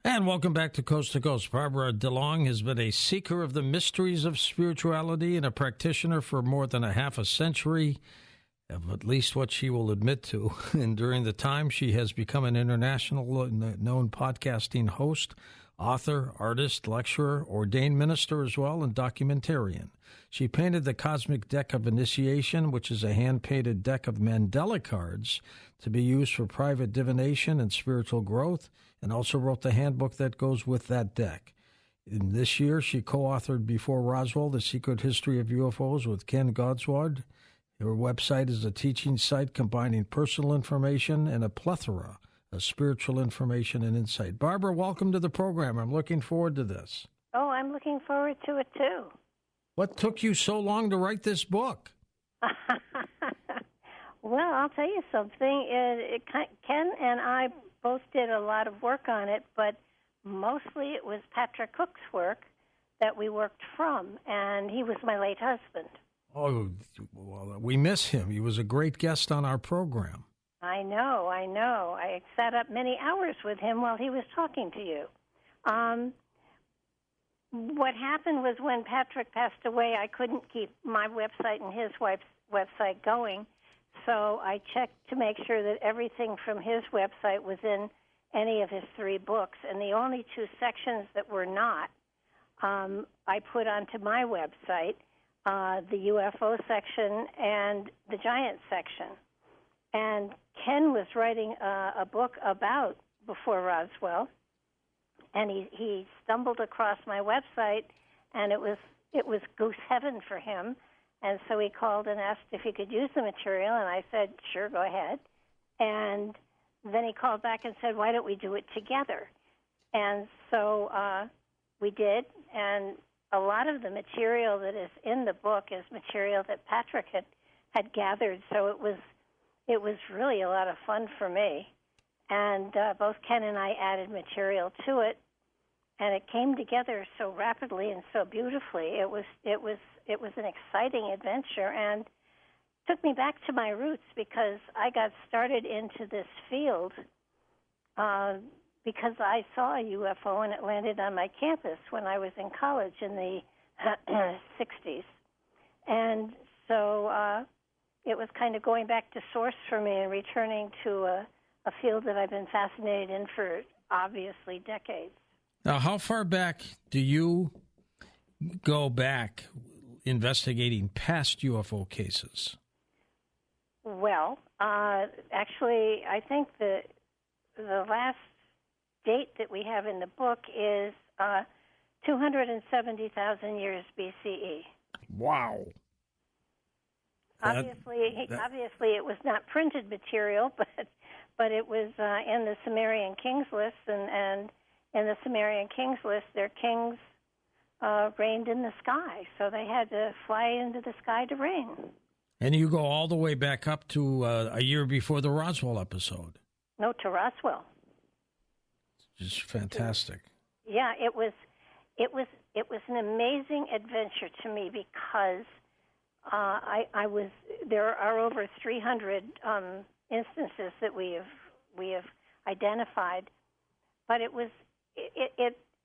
And welcome back to Coast. Barbara DeLong has been a seeker of the mysteries of spirituality and a practitioner for more than a half a century, of at least what she will admit to. And during the time, she has become an international known podcasting host, author, artist, lecturer, ordained minister as well, and documentarian. She painted the Cosmic Deck of Initiation, which is a hand-painted deck of Mandela cards to be used for private divination and spiritual growth, and also wrote the handbook that goes with that deck. In this year, she co-authored Before Roswell, The Secret History of UFOs with Ken Godsward. Her website is a teaching site combining personal information and a plethora of spiritual information and insight. Barbara, welcome to the program. I'm looking forward to this. Oh, I'm looking forward to it, too. What took you so long to write this book? Well, I'll tell you something. Ken and I both did a lot of work on it, but mostly it was Patrick Cook's work that we worked from, and he was my late husband. Oh, well, we miss him. He was a great guest on our program. I know. I sat up many hours with him while he was talking to you. What happened was when Patrick passed away, I couldn't keep my website and his wife's website going, so I checked to make sure that everything from his website was in any of his 3 books, and the only 2 sections that were not, I put onto my website, the UFO section and the giant section. And Ken was writing a book about Before Roswell, and he stumbled across my website, and it was goose heaven for him. And so he called and asked if he could use the material, and I said, sure, go ahead. And then he called back and said, why don't we do it together? And so we did, and a lot of the material that is in the book is material that Patrick had gathered, so it was really a lot of fun for me. And both Ken and I added material to it, and it came together so rapidly and so beautifully. It was an exciting adventure, and took me back to my roots because I got started into this field because I saw a UFO and it landed on my campus when I was in college in the 60s. And so it was kind of going back to source for me and returning to a field that I've been fascinated in for obviously decades. Now, how far back do you go back investigating past UFO cases? Well, actually, I think the last date that we have in the book is 270,000 years BCE. Wow. Obviously, it was not printed material, but it was in the Sumerian kings list, and in the Sumerian kings list, their kings reigned in the sky, so they had to fly into the sky to reign. And you go all the way back up to a year before the Roswell episode. No, to Roswell. Just fantastic. Yeah, it was an amazing adventure to me because there are over 300 instances that we have identified, but it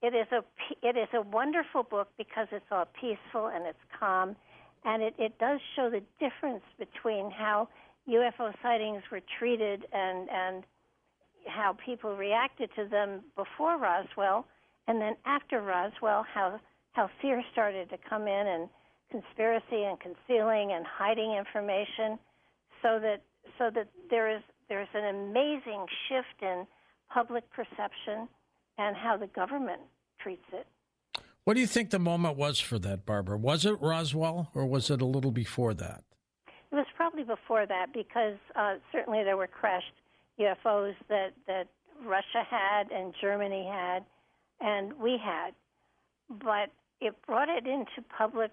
is a wonderful book because it's all peaceful and it's calm, and it does show the difference between how UFO sightings were treated and how people reacted to them before Roswell, and then after Roswell, how fear started to come in, and conspiracy and concealing and hiding information, so that there's an amazing shift in public perception and how the government treats it. What do you think the moment was for that, Barbara? Was it Roswell, or was it a little before that? It was probably before that, because certainly there were crashed UFOs that Russia had and Germany had and we had. But it brought it into public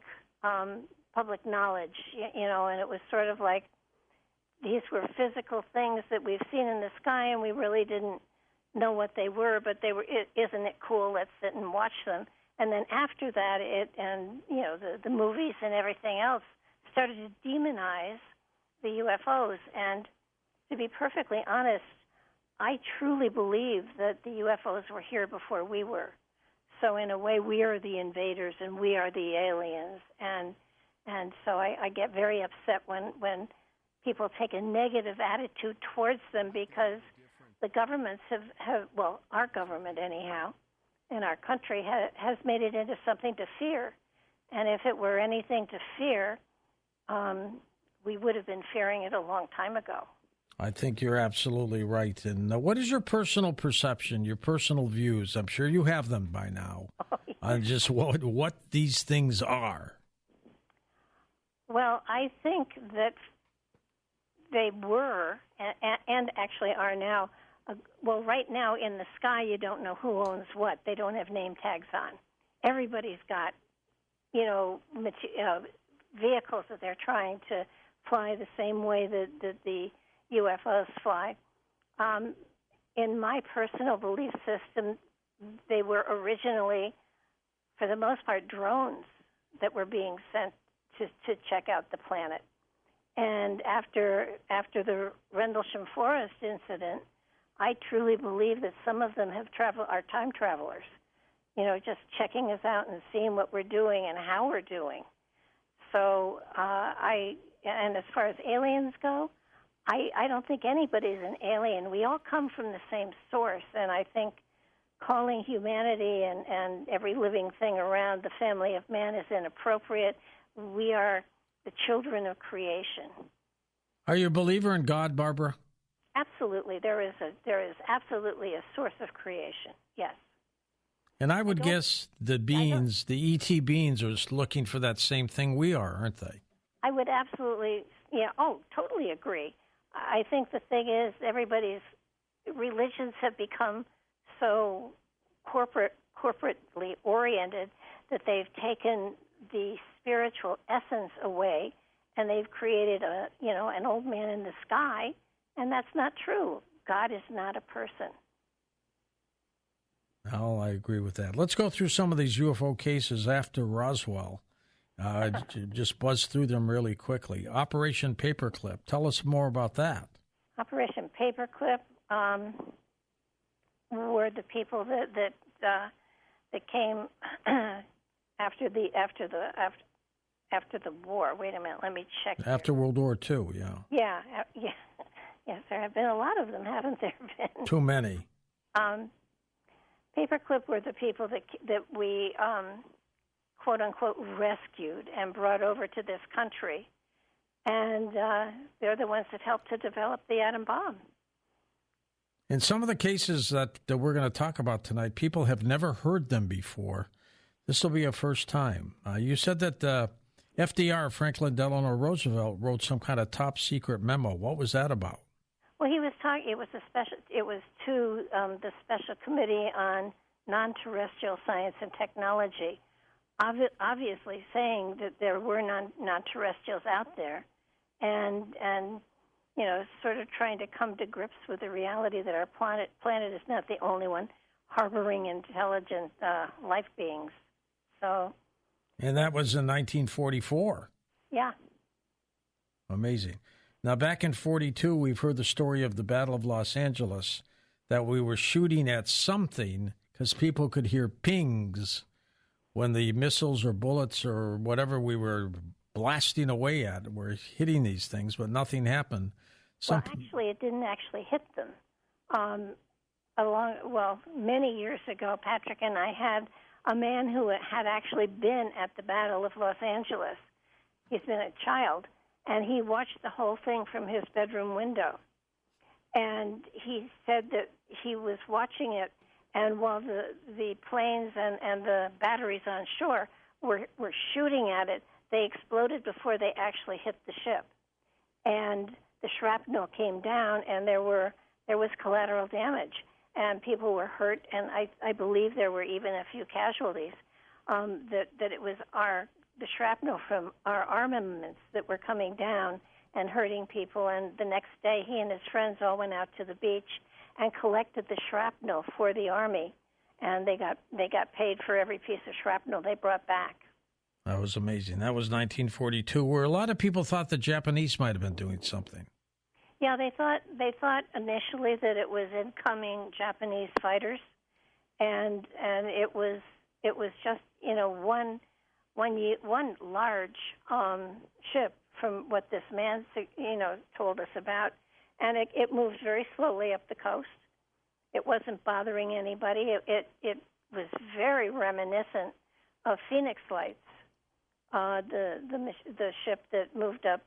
knowledge, and it was sort of like these were physical things that we've seen in the sky, and we really didn't know what they were, but they were. Isn't it cool? Let's sit and watch them. And then after that, the movies and everything else started to demonize the UFOs. And to be perfectly honest, I truly believe that the UFOs were here before we were. So in a way, we are the invaders and we are the aliens. And so I get very upset when people take a negative attitude towards them, because the governments have well, our government anyhow, in our country has made it into something to fear. And if it were anything to fear, we would have been fearing it a long time ago. I think you're absolutely right. And what is your personal perception, your personal views? I'm sure you have them by now, on just what these things are. Well, I think that they were, and actually are now, well, right now in the sky you don't know who owns what. They don't have name tags on. Everybody's got, vehicles that they're trying to fly the same way that the UFOs fly. In my personal belief system, they were originally, for the most part, drones that were being sent to check out the planet. And after the Rendlesham Forest incident, I truly believe that some of them are time travelers, just checking us out and seeing what we're doing and how we're doing. So and as far as aliens go, I don't think anybody's an alien. We all come from the same source, and I think calling humanity and every living thing around the family of man is inappropriate. We are the children of creation. Are you a believer in God, Barbara? Absolutely. There is absolutely a source of creation, yes. And I would guess the beings, the ET beings, are just looking for that same thing we are, aren't they? I would absolutely, totally agree. I think the thing is, everybody's religions have become so corporately oriented that they've taken the spiritual essence away, and they've created an old man in the sky, and that's not true. God is not a person. Oh, I agree with that. Let's go through some of these UFO cases after Roswell. Just buzz through them really quickly. Operation Paperclip. Tell us more about that. Operation Paperclip were the people that came after the war. Wait a minute, let me check. After World War II, yeah. Yeah. Yes, there have been a lot of them, haven't there been? Too many. Paperclip were the people that we quote unquote rescued and brought over to this country, and they're the ones that helped to develop the atom bomb. In some of the cases that we're going to talk about tonight, people have never heard them before. This will be a first time. You said that FDR, Franklin Delano Roosevelt, wrote some kind of top secret memo. What was that about? Well, he was talking. It was to the Special Committee on Non-Terrestrial Science and Technology, obviously saying that there were non-terrestrials out there, and sort of trying to come to grips with the reality that our planet is not the only one harboring intelligent life beings. So. And that was in 1944. Yeah. Amazing. Now, back in 42, we've heard the story of the Battle of Los Angeles, that we were shooting at something because people could hear pings when the missiles or bullets or whatever we were blasting away at were hitting these things, but nothing happened. Actually, it didn't actually hit them. Many years ago, Patrick and I had a man who had actually been at the Battle of Los Angeles. He's been a child, and he watched the whole thing from his bedroom window. And he said that he was watching it, and while the planes and the batteries on shore were shooting at it, they exploded before they actually hit the ship. And the shrapnel came down, and there was collateral damage, and people were hurt, and I believe there were even a few casualties. That it was the shrapnel from our armaments that were coming down and hurting people. And the next day, he and his friends all went out to the beach and collected the shrapnel for the Army, and they got paid for every piece of shrapnel they brought back. That was amazing. That was 1942, where a lot of people thought the Japanese might have been doing something. Yeah, they thought initially that it was incoming Japanese fighters, and it was just one large ship from what this man told us about, and it moved very slowly up the coast. It wasn't bothering anybody. It was very reminiscent of Phoenix Lights, the ship that moved up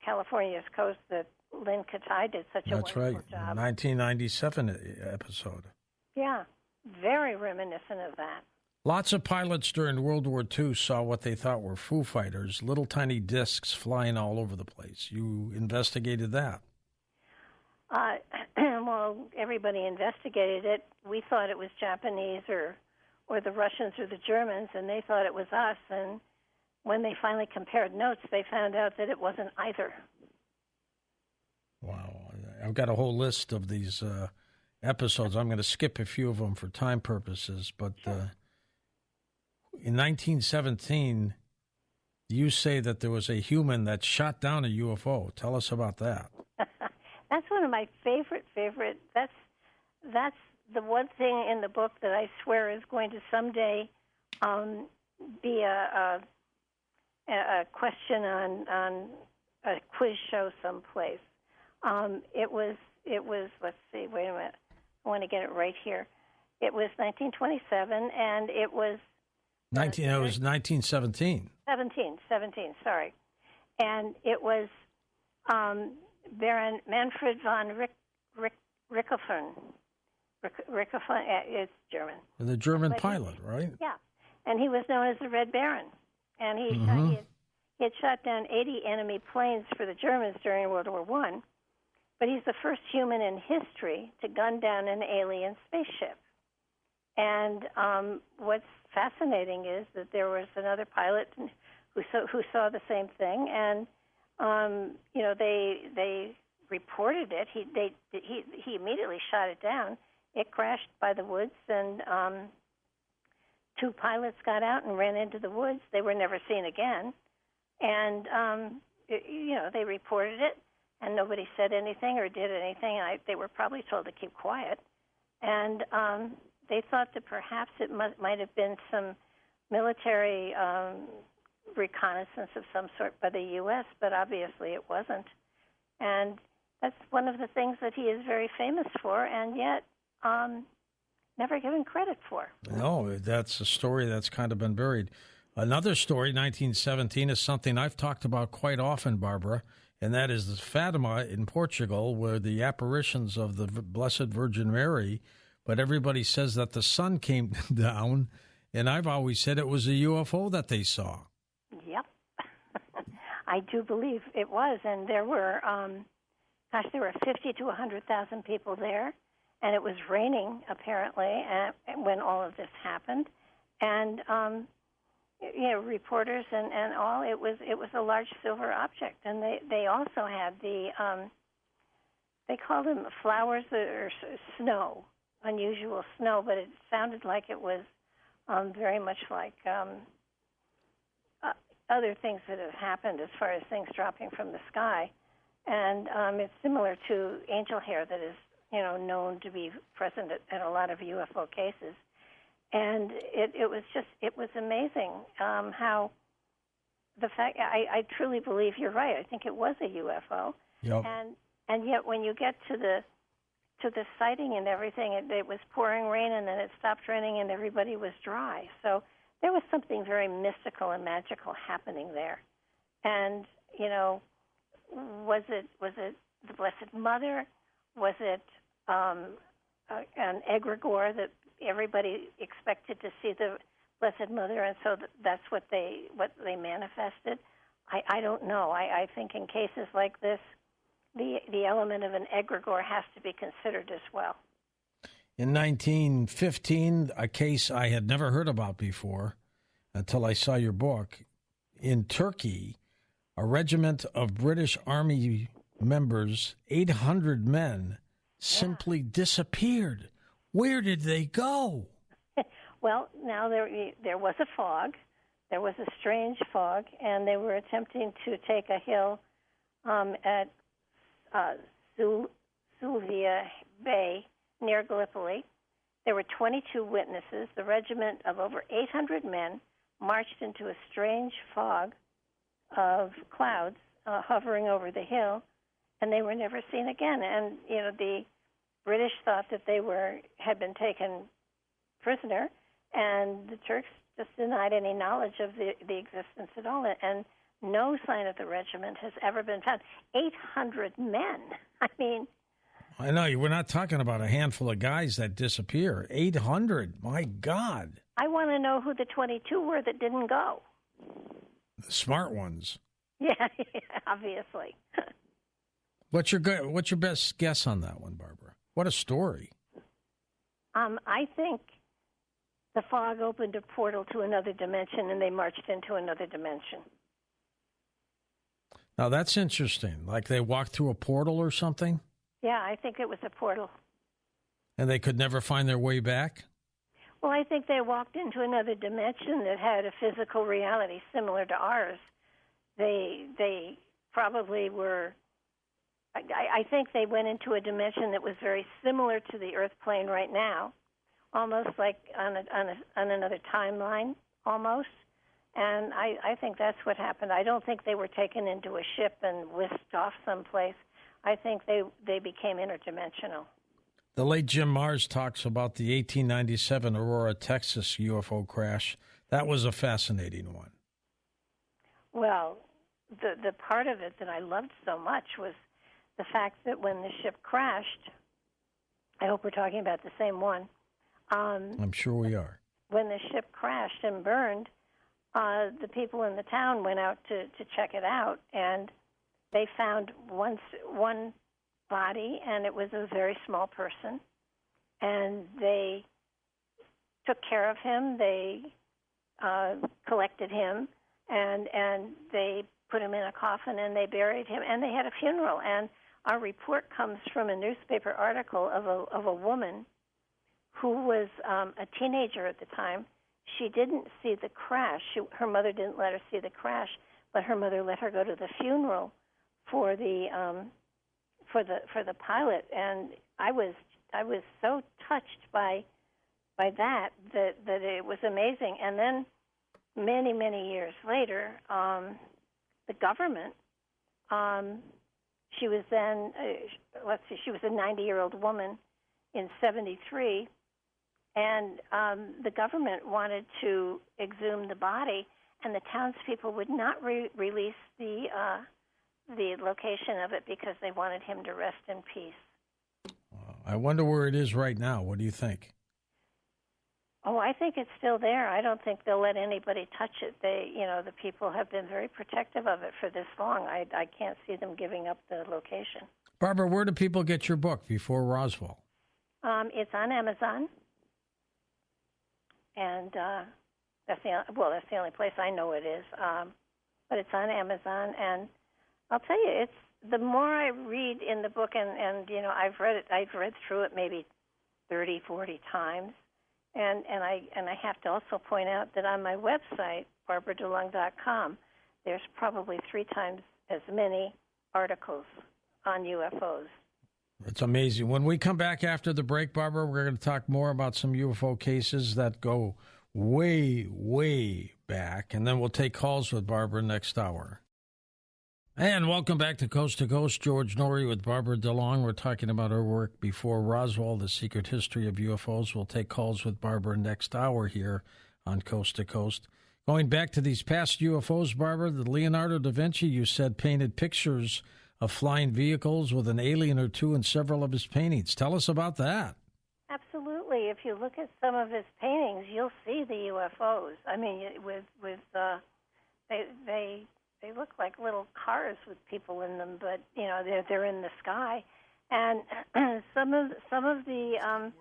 California's coast that Lynn Katai did such a wonderful right. job. 1997 episode. Yeah, very reminiscent of that. Lots of pilots during World War II saw what they thought were Foo Fighters, little tiny discs flying all over the place. You investigated that. Well, everybody investigated it. We thought it was Japanese or the Russians or the Germans, and they thought it was us. And when they finally compared notes, they found out that it wasn't either. Wow. I've got a whole list of these episodes. I'm going to skip a few of them for time purposes. But in 1917, you say that there was a human that shot down a UFO. Tell us about that. That's one of my favorite. That's the one thing in the book that I swear is going to someday be a question on a quiz show someplace. It was. Let's see. Wait a minute. I want to get it right here. It was 1927, and it was. It was 1917. 17. Sorry, and it was Baron Manfred von Richthofen. Richthofen. It's German. The German pilot, right? Yeah, and he was known as the Red Baron, and he had shot down 80 enemy planes for the Germans during World War I. But he's the first human in history to gun down an alien spaceship. And what's fascinating is that there was another pilot who saw the same thing, and they reported it. He immediately shot it down. It crashed by the woods, and two pilots got out and ran into the woods. They were never seen again, and they reported it, and nobody said anything or did anything. They were probably told to keep quiet, and they thought that perhaps it might have been some military reconnaissance of some sort by the U.S., but obviously it wasn't. And that's one of the things that he is very famous for, and yet never given credit for. No, that's a story that's kind of been buried. Another story, 1917, is something I've talked about quite often, Barbara, and that is the Fatima in Portugal, where the apparitions of the Blessed Virgin Mary, but everybody says that the sun came down, and I've always said it was a UFO that they saw. Yep. I do believe it was, and there were, there were 50 to 100,000 people there, and it was raining, apparently, when all of this happened. And, reporters and all, it was a large silver object. And they also had they called them flowers or snow, unusual snow, but it sounded like it was very much like other things that have happened as far as things dropping from the sky. And it's similar to angel hair that is, known to be present at a lot of UFO cases. And it was amazing how the fact, I truly believe you're right. I think it was a UFO. Yep. And yet when you get to the sighting and everything, it was pouring rain, and then it stopped raining, and everybody was dry. So there was something very mystical and magical happening there. And was it the Blessed Mother? Was it an egregore that everybody expected to see the Blessed Mother, and so that's what they manifested? I don't know. I think in cases like this, the element of an egregore has to be considered as well. In 1915, a case I had never heard about before until I saw your book. In Turkey, a regiment of British Army members, 800 men, simply disappeared. Where did they go? Well, now there was a fog. There was a strange fog, and they were attempting to take a hill at Sylvia Bay near Gallipoli. There were 22 witnesses. The regiment of over 800 men marched into a strange fog of clouds hovering over the hill, and they were never seen again. And the British thought that they had been taken prisoner, and the Turks just denied any knowledge of the existence at all. And no sign of the regiment has ever been found. 800 men. I mean, I know. We're not talking about a handful of guys that disappear. 800. My God. I want to know who the 22 were that didn't go. The smart ones. Yeah, obviously. What's your best guess on that one, Barbara? What a story. I think the fog opened a portal to another dimension, and they marched into another dimension. Now, that's interesting. Like they walked through a portal or something? Yeah, I think it was a portal. And they could never find their way back? Well, I think they walked into another dimension that had a physical reality similar to ours. They probably were... I think they went into a dimension that was very similar to the Earth plane right now, almost like on another timeline, almost. And I think that's what happened. I don't think they were taken into a ship and whisked off someplace. I think they became interdimensional. The late Jim Marrs talks about the 1897 Aurora, Texas UFO crash. That was a fascinating one. Well, the part of it that I loved so much was the fact that when the ship crashed, I hope we're talking about the same one. I'm sure we are. When the ship crashed and burned, the people in the town went out to check it out, and they found one body, and it was a very small person. And they took care of him. They collected him, and they put him in a coffin, and they buried him, and they had a funeral. And our report comes from a newspaper article of a woman who was a teenager at the time. She didn't see the crash. Her mother didn't let her see the crash, but her mother let her go to the funeral for the pilot. And I was so touched by that it was amazing. And then many years later, the government. She was then, she was a 90-year-old woman in 1973, and the government wanted to exhume the body, and the townspeople would not release the location of it because they wanted him to rest in peace. I wonder where it is right now. What do you think? Oh, I think it's still there. I don't think they'll let anybody touch it. The people have been very protective of it for this long. I can't see them giving up the location. Barbara, where do people get your book, Before Roswell? It's on Amazon, and that's the only place I know it is. But it's on Amazon, and I'll tell you, it's the more I read in the book, and I've read through it maybe 30, 40 times. And I have to also point out that on my website, barbaradulong.com, there's probably 3 times as many articles on UFOs. It's amazing. When we come back after the break, Barbara, we're going to talk more about some UFO cases that go way, way back, and then we'll take calls with Barbara next hour. And welcome back to Coast. George Norrie with Barbara DeLong. We're talking about her work Before Roswell, The Secret History of UFOs. We'll take calls with Barbara next hour here on Coast to Coast. Going back to these past UFOs, Barbara, the Leonardo da Vinci, you said, painted pictures of flying vehicles with an alien or two in several of his paintings. Tell us about that. Absolutely. If you look at some of his paintings, you'll see the UFOs. I mean, they look like little cars with people in them, but they're in the sky. And some of the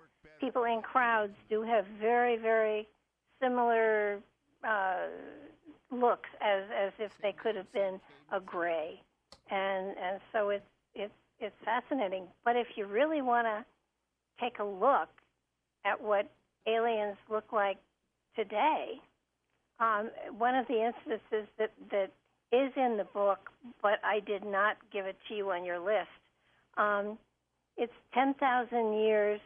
people in crowds do have very, very similar looks, as if they could have been a gray. And so it's fascinating. But if you really want to take a look at what aliens look like today, one of the instances that is in the book, but I did not give it to you on your list, It's 10,000 years.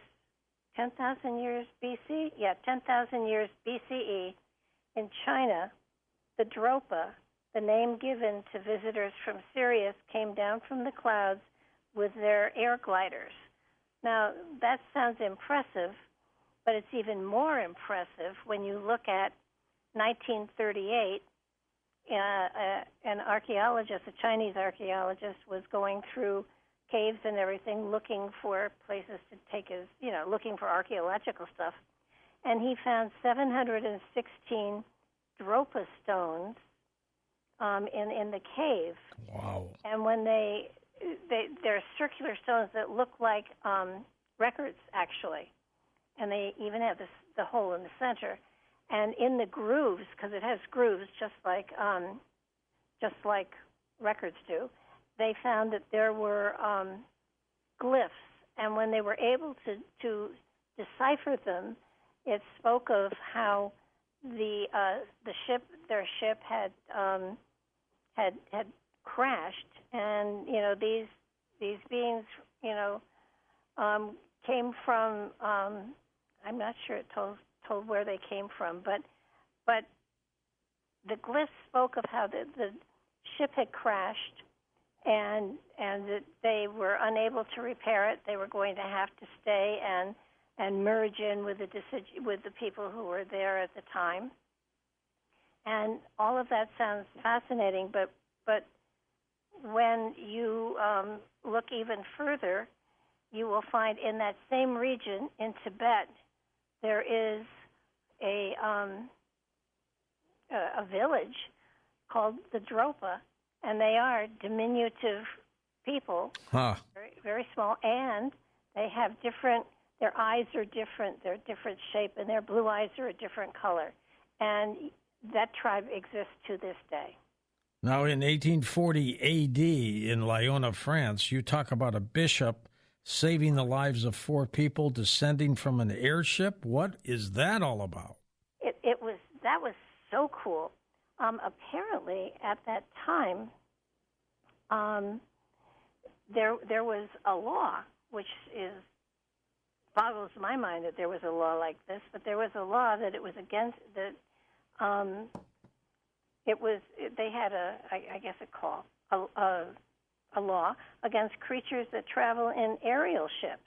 10,000 years BC? Yeah, 10,000 years BCE. In China, the Dropa, the name given to visitors from Sirius, came down from the clouds with their air gliders. Now, that sounds impressive, but it's even more impressive when you look at 1938. An archaeologist, a Chinese archaeologist, was going through caves and everything, looking for places to take his, looking for archaeological stuff. And he found 716 Dropa stones in the cave. Wow. And when they're circular stones that look like records, actually. And they even have the hole in the center. And in the grooves, because it has grooves just like records do, they found that there were glyphs, and when they were able to decipher them, it spoke of how their ship had crashed, and these beings came from. I'm not sure it told where they came from, but the glyphs spoke of how the ship had crashed. And that they were unable to repair it. They were going to have to stay and merge in with the people who were there at the time. And all of that sounds fascinating, but when you look even further, you will find in that same region in Tibet there is a village called the Dropa. And they are diminutive people, very, very small, and they have their eyes are different, they're a different shape, and their blue eyes are a different color. And that tribe exists to this day. Now, in 1840 A.D. in Lyons, France, you talk about a bishop saving the lives of 4 people descending from an airship. What is that all about? That was so cool. Apparently, at that time, there was a law, which boggles my mind that there was a law like this. But there was a law that it was against that. They had a law against creatures that travel in aerial ships,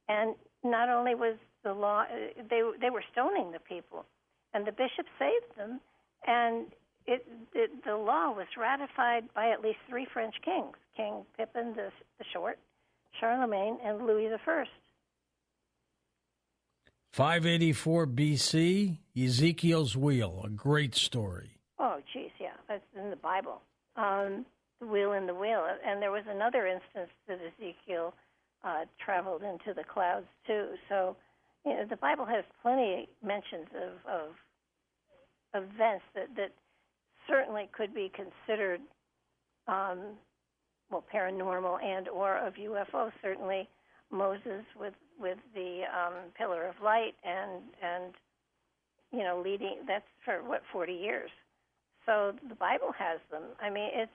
and not only was the law, they were stoning the people, and the bishop saved them, and the law was ratified by at least 3 French kings: King Pippin the Short, Charlemagne, and Louis I. 584 B.C., Ezekiel's Wheel, a great story. Oh, geez, yeah, that's in the Bible. The wheel in the wheel. And there was another instance that Ezekiel traveled into the clouds, too. So the Bible has plenty mentions of events that certainly could be considered, paranormal and or of UFO. Certainly Moses with the pillar of light and leading, that's for 40 years. So the Bible has them. I mean, it's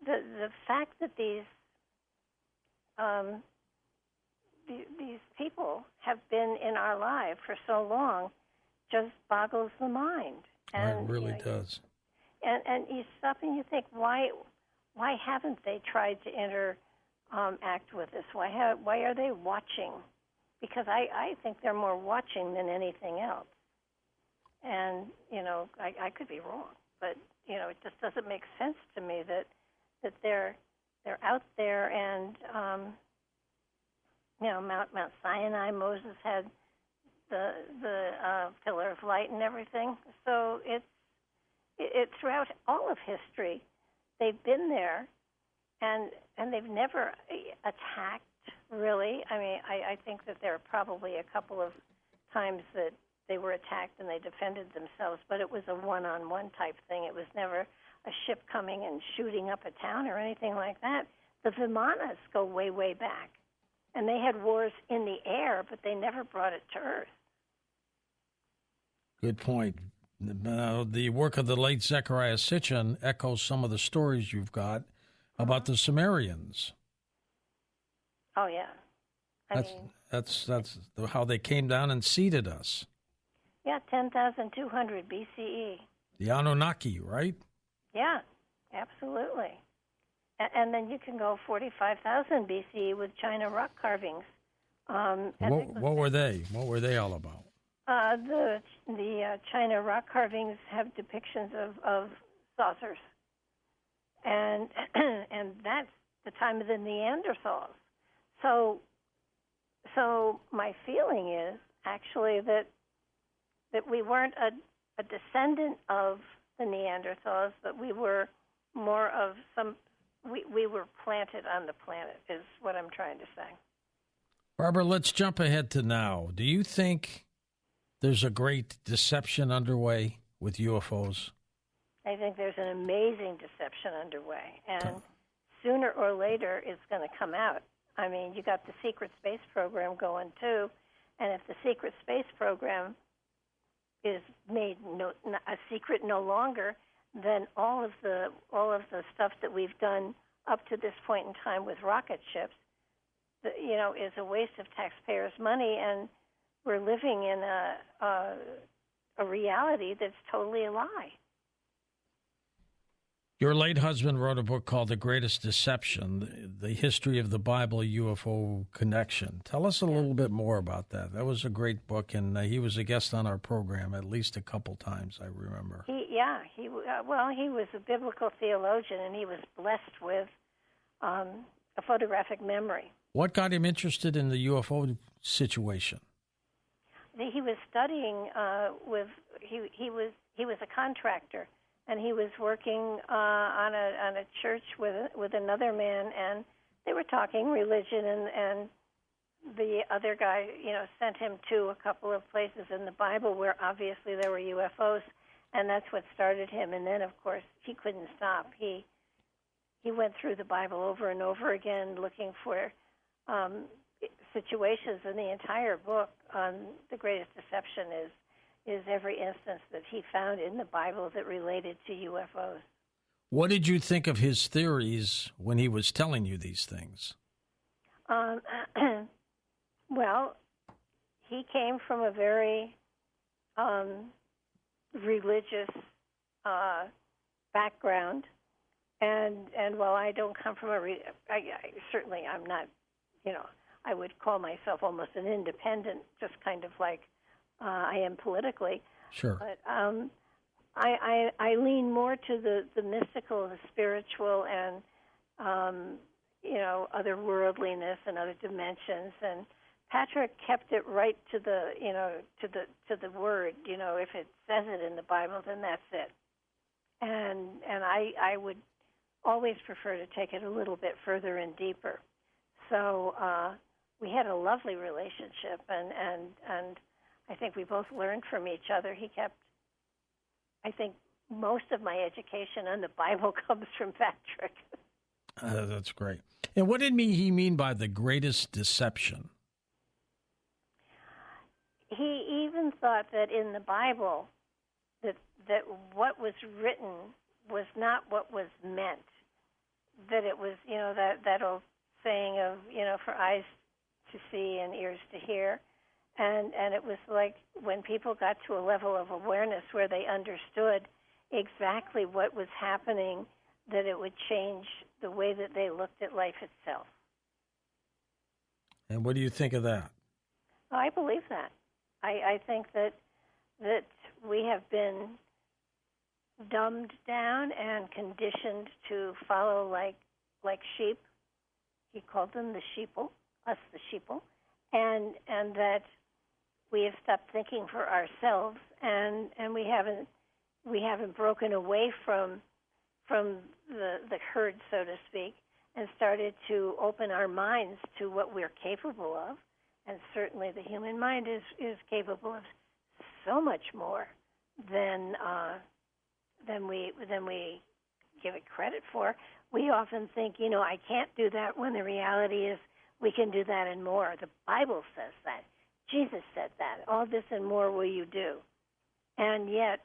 the fact that these people have been in our life for so long just boggles the mind. And, it really does. And you stop and you think, why haven't they tried to interact with us? Why are they watching? Because I think they're more watching than anything else. And I could be wrong, but it just doesn't make sense to me that they're out there. And Mount Sinai, Moses had the pillar of light and everything. So it's throughout all of history, they've been there, and they've never attacked, really. I mean, I think that there are probably a couple of times that they were attacked and they defended themselves, but it was a one-on-one type thing. It was never a ship coming and shooting up a town or anything like that. The Vimanas go way, way back, and they had wars in the air, but they never brought it to Earth. Good point. The work of the late Zecharia Sitchin echoes some of the stories you've got about the Sumerians. Oh, yeah. That's how they came down and seeded us. Yeah, 10,200 BCE. The Anunnaki, right? Yeah, absolutely. And then you can go 45,000 BCE with China rock carvings. What were they? What were they all about? The China rock carvings have depictions of saucers, and and that's the time of the Neanderthals. So my feeling is actually that we weren't a descendant of the Neanderthals, but we were more of some. We were planted on the planet, is what I'm trying to say. Barbara, let's jump ahead to now. Do you think there's a great deception underway with UFOs? I think there's an amazing deception underway, and sooner or later it's going to come out. I mean, you got the secret space program going too, and if the secret space program is made a secret no longer, then all of the stuff that we've done up to this point in time with rocket ships, is a waste of taxpayers' money, and we're living in a reality that's totally a lie. Your late husband wrote a book called The Greatest Deception, The History of the Bible UFO Connection. Tell us a little bit more about that. That was a great book, and he was a guest on our program at least a couple times, I remember. He was a biblical theologian, and he was blessed with a photographic memory. What got him interested in the UFO situation? He was studying he was a contractor, and he was working on a church with another man, and they were talking religion, and the other guy, sent him to a couple of places in the Bible where obviously there were UFOs, and that's what started him. And then, of course, he couldn't stop. He went through the Bible over and over again, looking for situations, and the entire book on The Greatest Deception is every instance that he found in the Bible that related to UFOs. What did you think of his theories when he was telling you these things? Well, he came from a very religious background, and while I don't come from certainly I'm not, I would call myself almost an independent, just kind of like I am politically. Sure. But I lean more to the mystical, the spiritual, and otherworldliness and other dimensions. And Patrick kept it right to the to the word. If it says it in the Bible, then that's it. And I would always prefer to take it a little bit further and deeper. So we had a lovely relationship, and I think we both learned from each other. He kept, I think, most of my education on the Bible comes from Patrick. That's great. And what did he mean by the greatest deception? He even thought that in the Bible that what was written was not what was meant. That it was, that old saying of, for eyes to see and ears to hear. And it was like when people got to a level of awareness where they understood exactly what was happening, that it would change the way that they looked at life itself. And what do you think of that? I believe that. I think that we have been dumbed down and conditioned to follow like sheep. He called them the sheeple, us the sheeple, and that we have stopped thinking for ourselves, and we haven't broken away from the herd, so to speak, and started to open our minds to what we're capable of. And certainly the human mind is capable of so much more than we give it credit for. We often think, I can't do that, when the reality is we can do that and more. The Bible says that. Jesus said that. All this and more will you do. And yet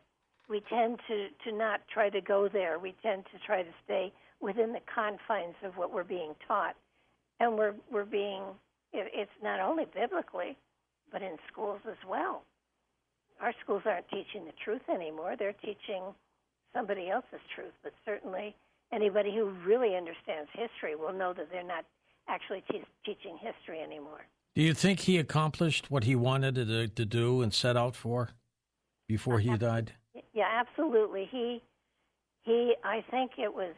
we tend to not try to go there. We tend to try to stay within the confines of what we're being taught. and we're being. It's not only biblically, but in schools as well. Our schools aren't teaching the truth anymore. They're teaching somebody else's truth. But certainly anybody who really understands history will know that they're not actually teaching history anymore. Do you think he accomplished what he wanted to do and set out for before he died? Yeah, absolutely. He I think it was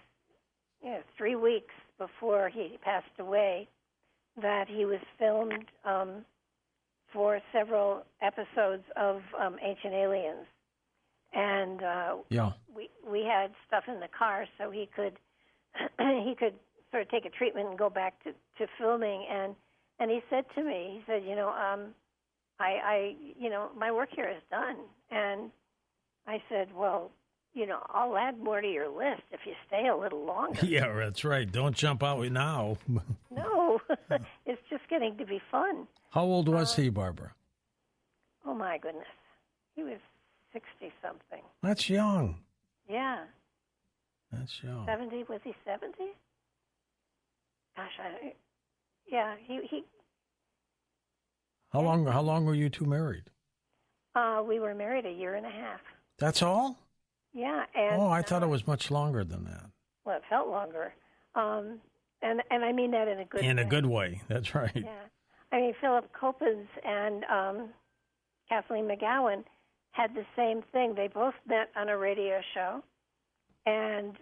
3 weeks before he passed away that he was filmed for several episodes of Ancient Aliens, and we had stuff in the car so he could sort of take a treatment and go back to filming. And he said to me, he said, I my work here is done. And I said, well, I'll add more to your list if you stay a little longer. Yeah, that's right. Don't jump out now. No, it's just getting to be fun. How old was he, Barbara? Oh, my goodness. He was 60-something. That's young. Yeah. That's young. 70? Was he 70? Gosh, he. How long were you two married? We were married a year and a half. That's all? Yeah. And, I thought it was much longer than that. Well, it felt longer. And I mean that in a good way. In a good way. That's right. Yeah. I mean, Philip Coppens and Kathleen McGowan had the same thing. They both met on a radio show, and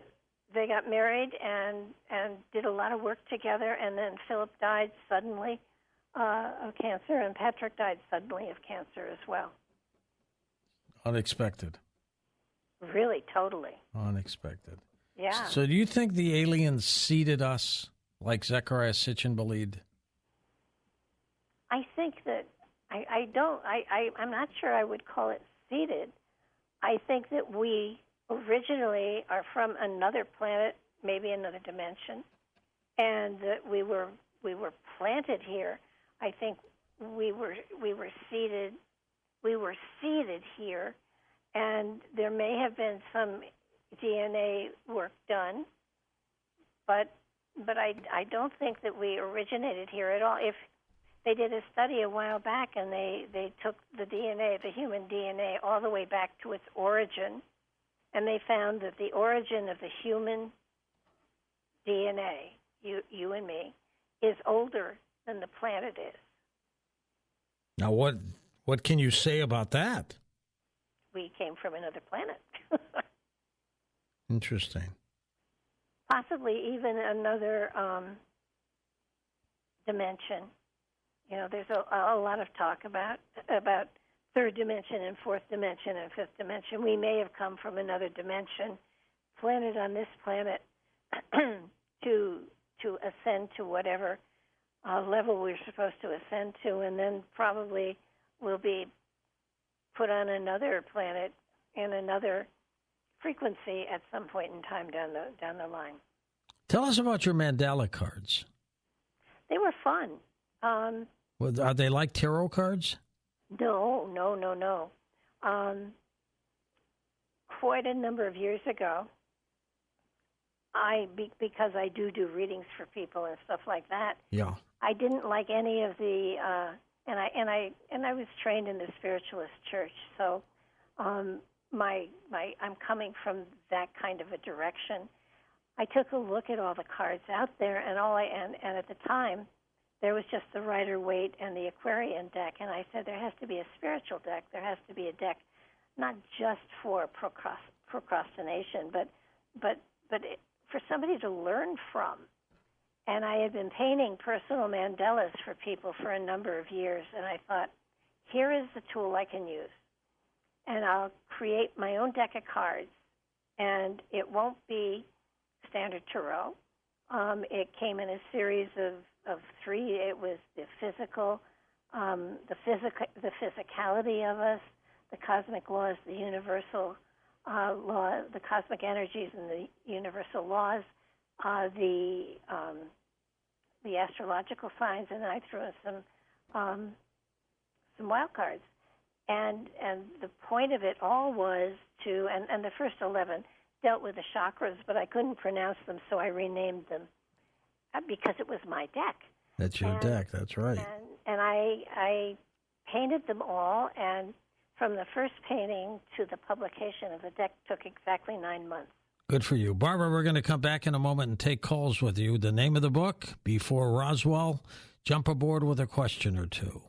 they got married and did a lot of work together, and then Philip died suddenly of cancer, and Patrick died suddenly of cancer as well. Unexpected. Really, totally. Unexpected. Yeah. So do you think the aliens seeded us like Zecharia Sitchin believed? I think that I'm not sure I would call it seeded. I think that we originally are from another planet, maybe another dimension, and that we were planted here. I think we were seeded here, and there may have been some DNA work done, but I don't think that we originated here at all. If they did a study a while back, and they took the DNA, the human DNA, all the way back to its origin, and they found that the origin of the human DNA, you and me, is older than the planet is. Now, what can you say about that? We came from another planet. Interesting. Possibly even another dimension. There's a lot of talk about third dimension and fourth dimension and fifth dimension. We may have come from another dimension, planted on this planet to ascend to whatever level we're supposed to ascend to, and then probably we'll be put on another planet in another frequency at some point in time down the line. Tell us about your mandala cards. They were fun. Are they like tarot cards? No. Quite a number of years ago, because I do readings for people and stuff like that. Yeah. I didn't like any of the, and I was trained in the spiritualist church, so I'm coming from that kind of a direction. I took a look at all the cards out there, and at the time, there was just the Rider-Waite and the Aquarian deck, and I said there has to be a spiritual deck. There has to be a deck not just for procrastination, but for somebody to learn from. And I had been painting personal mandalas for people for a number of years, and I thought, here is the tool I can use. And I'll create my own deck of cards, and it won't be standard tarot. It came in a series of three. It was the physical, the physicality of us, the cosmic laws, the universal law, the cosmic energies and the universal laws, the astrological signs, and I threw in some wild cards. And the point of it all was to, and the first 11 dealt with the chakras, but I couldn't pronounce them, so I renamed them because it was my deck. That's your deck. That's right. And I painted them all, and from the first painting to the publication of the deck took exactly 9 months. Good for you. Barbara, we're going to come back in a moment and take calls with you. The name of the book, Before Roswell. Jump aboard with a question or two.